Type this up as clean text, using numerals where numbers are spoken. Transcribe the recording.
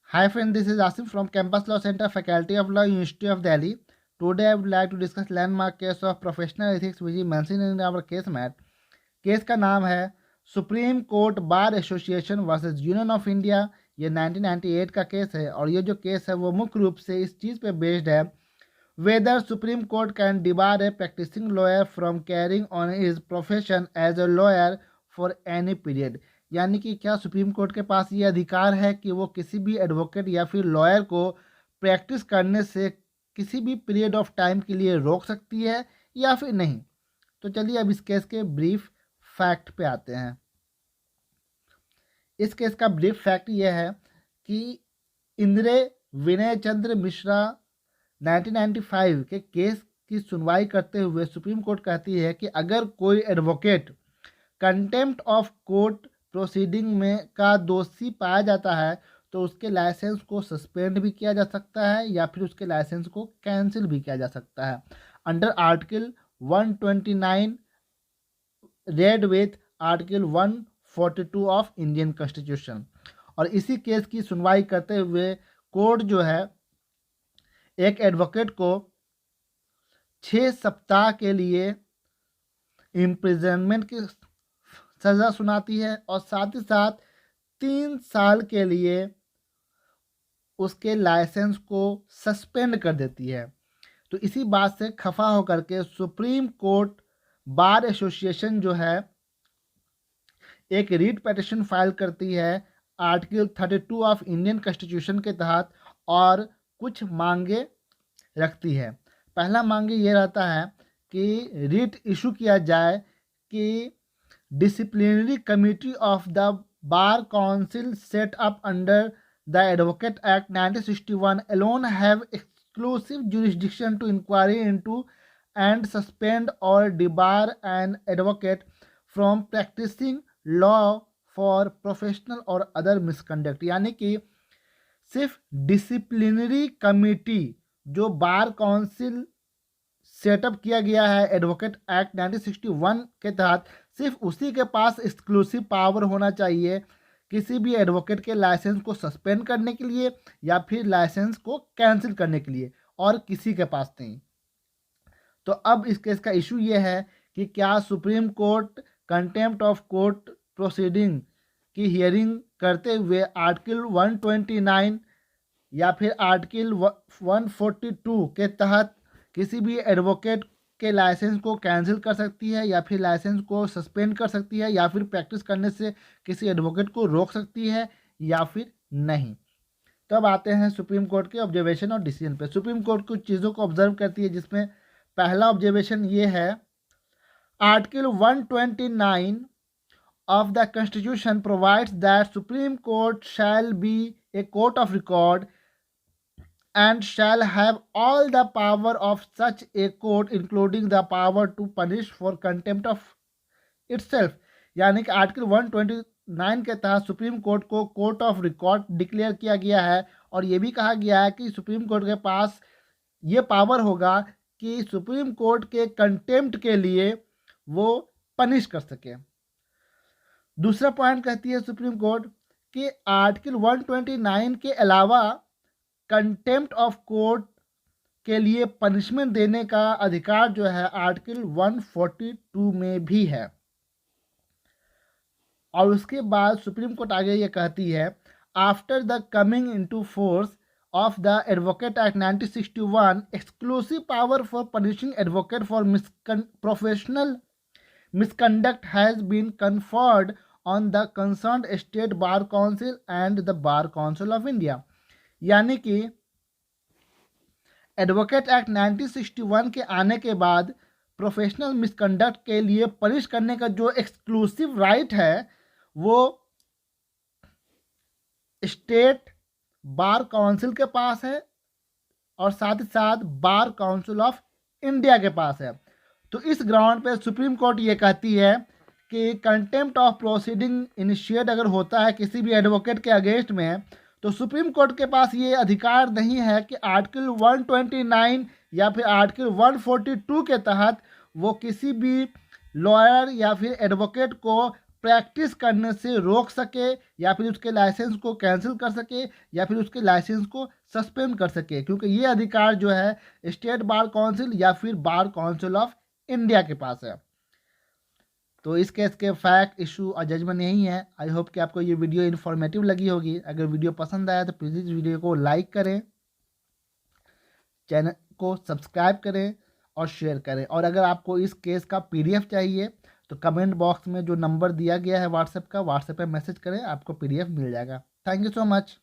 Hi friend, this is Asim from Campus Law Center, Faculty of Law, University of Delhi. Today I would like to discuss landmark case of professional ethics which is mentioned in our case mat. Case का नाम है supreme court bar association versus union of India. ये 1998 का case है और ये जो case है वो मुख्य रूप से इस चीज़ पे बेस्ड है, whether Supreme Court can debar a practising lawyer from carrying on his profession as a lawyer for any period. यानी कि क्या सुप्रीम कोर्ट के पास ये अधिकार है कि वो किसी भी एडवोकेट या फिर लॉयर को प्रैक्टिस करने से किसी भी पीरियड ऑफ टाइम के लिए रोक सकती है या फिर नहीं। तो चलिए अब इस केस के ब्रीफ फैक्ट पे आते हैं। इस केस का ब्रीफ फैक्ट ये है कि इंद्रे विनय चंद्र मिश्रा 1995 के केस की सुनवाई करते हुए सुप्रीम कोर्ट कहती है कि अगर कोई advocate contempt of court proceeding में का दोषी पाया जाता है तो उसके लाइसेंस को सस्पेंड भी किया जा सकता है या फिर उसके लाइसेंस को कैंसिल भी किया जा सकता है under article 129 red with article 142 of Indian constitution. और इसी केस की सुनवाई करते हुए कोर्ट जो है एक एडवोकेट को 6 सप्ताह के लिए इम्प्रिजनमेंट की सज़ा सुनाती है और साथ ही साथ 3 साल के लिए उसके लाइसेंस को सस्पेंड कर देती है। तो इसी बात से खफा होकर के सुप्रीम कोर्ट बार एसोसिएशन जो है एक रीट पिटीशन फाइल करती है आर्टिकल 32 ऑफ इंडियन कॉन्स्टिट्यूशन के तहत और कुछ मांगे रखती है। पहला मांगे ये रहता है कि रीट इशू किया जाए कि disciplinary committee of the bar council set up under the Advocate Act 1961 alone have exclusive jurisdiction to inquiry into and suspend or debar an advocate from practicing law for professional or other misconduct। यानी कि सिर्फ disciplinary committee जो bar council setup किया गया है advocate act 1961 के तहत, सिर्फ उसी के पास एक्सक्लूसिव पावर होना चाहिए किसी भी एडवोकेट के लाइसेंस को सस्पेंड करने के लिए या फिर लाइसेंस को कैंसिल करने के लिए, और किसी के पास नहीं। तो अब इस केस का इशू ये है कि क्या supreme court contempt of court proceeding की हियरिंग करते हुए आर्टिकल 129 या फिर आर्टिकल 142 के तहत किसी भी एडवोकेट के लाइसेंस को कैंसिल कर सकती है या फिर लाइसेंस को सस्पेंड कर सकती है या फिर प्रैक्टिस करने से किसी एडवोकेट को रोक सकती है या फिर नहीं। तो अब आते हैं सुप्रीम कोर्ट के ऑब्जर्वेशन और डिसीजन पे। सुप्रीम कोर्ट कुछ चीज़ों को ऑब्जर्व करती है जिसमें पहला ऑब्जर्वेशन ये है, article 129 of the Constitution provides that Supreme Court shall be a court of record and shall have all the power of such a court including the power to punish for contempt of itself। यानी कि article 129 के तहत supreme court को court of record declare किया गया है और ये भी कहा गया है कि सुप्रीम कोर्ट के पास ये पावर होगा कि सुप्रीम कोर्ट के कंटेम्प्ट के लिए वो पनिश कर सके। दूसरा पॉइंट कहती है सुप्रीम कोर्ट कि आर्टिकल 129 के अलावा कंटेम्प्ट ऑफ कोर्ट के लिए पनिशमेंट देने का अधिकार जो है आर्टिकल 142 में भी है। और उसके बाद सुप्रीम कोर्ट आगे ये कहती है, after the coming into force of the advocate act 1961 exclusive power for punishing advocate for professional misconduct has been conferred on the concerned state bar council and the bar council of India। यानी कि advocate act 1961 के आने के बाद professional misconduct के लिए punish करने का जो एक्सक्लूसिव राइट है वो स्टेट बार काउंसिल के पास है और साथ ही साथ बार काउंसिल ऑफ इंडिया के पास है। तो इस ग्राउंड पे सुप्रीम कोर्ट ये कहती है कि कंटेम्प्ट ऑफ प्रोसीडिंग इनिशिएट अगर होता है किसी भी एडवोकेट के अगेंस्ट में तो सुप्रीम कोर्ट के पास ये अधिकार नहीं है कि आर्टिकल 129 या फिर आर्टिकल 142 के तहत वो किसी भी लॉयर या फिर एडवोकेट को प्रैक्टिस करने से रोक सके या फिर उसके लाइसेंस को कैंसिल कर सके या फिर उसके लाइसेंस को सस्पेंड कर सके, क्योंकि ये अधिकार जो है स्टेट बार काउंसिल या फिर बार काउंसिल ऑफ इंडिया के पास है। तो इस केस के फैक्ट, इशू और जजमेंट यही है। आई होप कि आपको ये वीडियो इन्फॉर्मेटिव लगी होगी। अगर वीडियो पसंद आया तो प्लीज़ इस वीडियो को लाइक करें, चैनल को सब्सक्राइब करें और शेयर करें। और अगर आपको इस केस का PDF चाहिए तो कमेंट बॉक्स में जो नंबर दिया गया है व्हाट्सएप का, व्हाट्सएप पे मैसेज करें, आपको PDF मिल जाएगा। Thank you so much.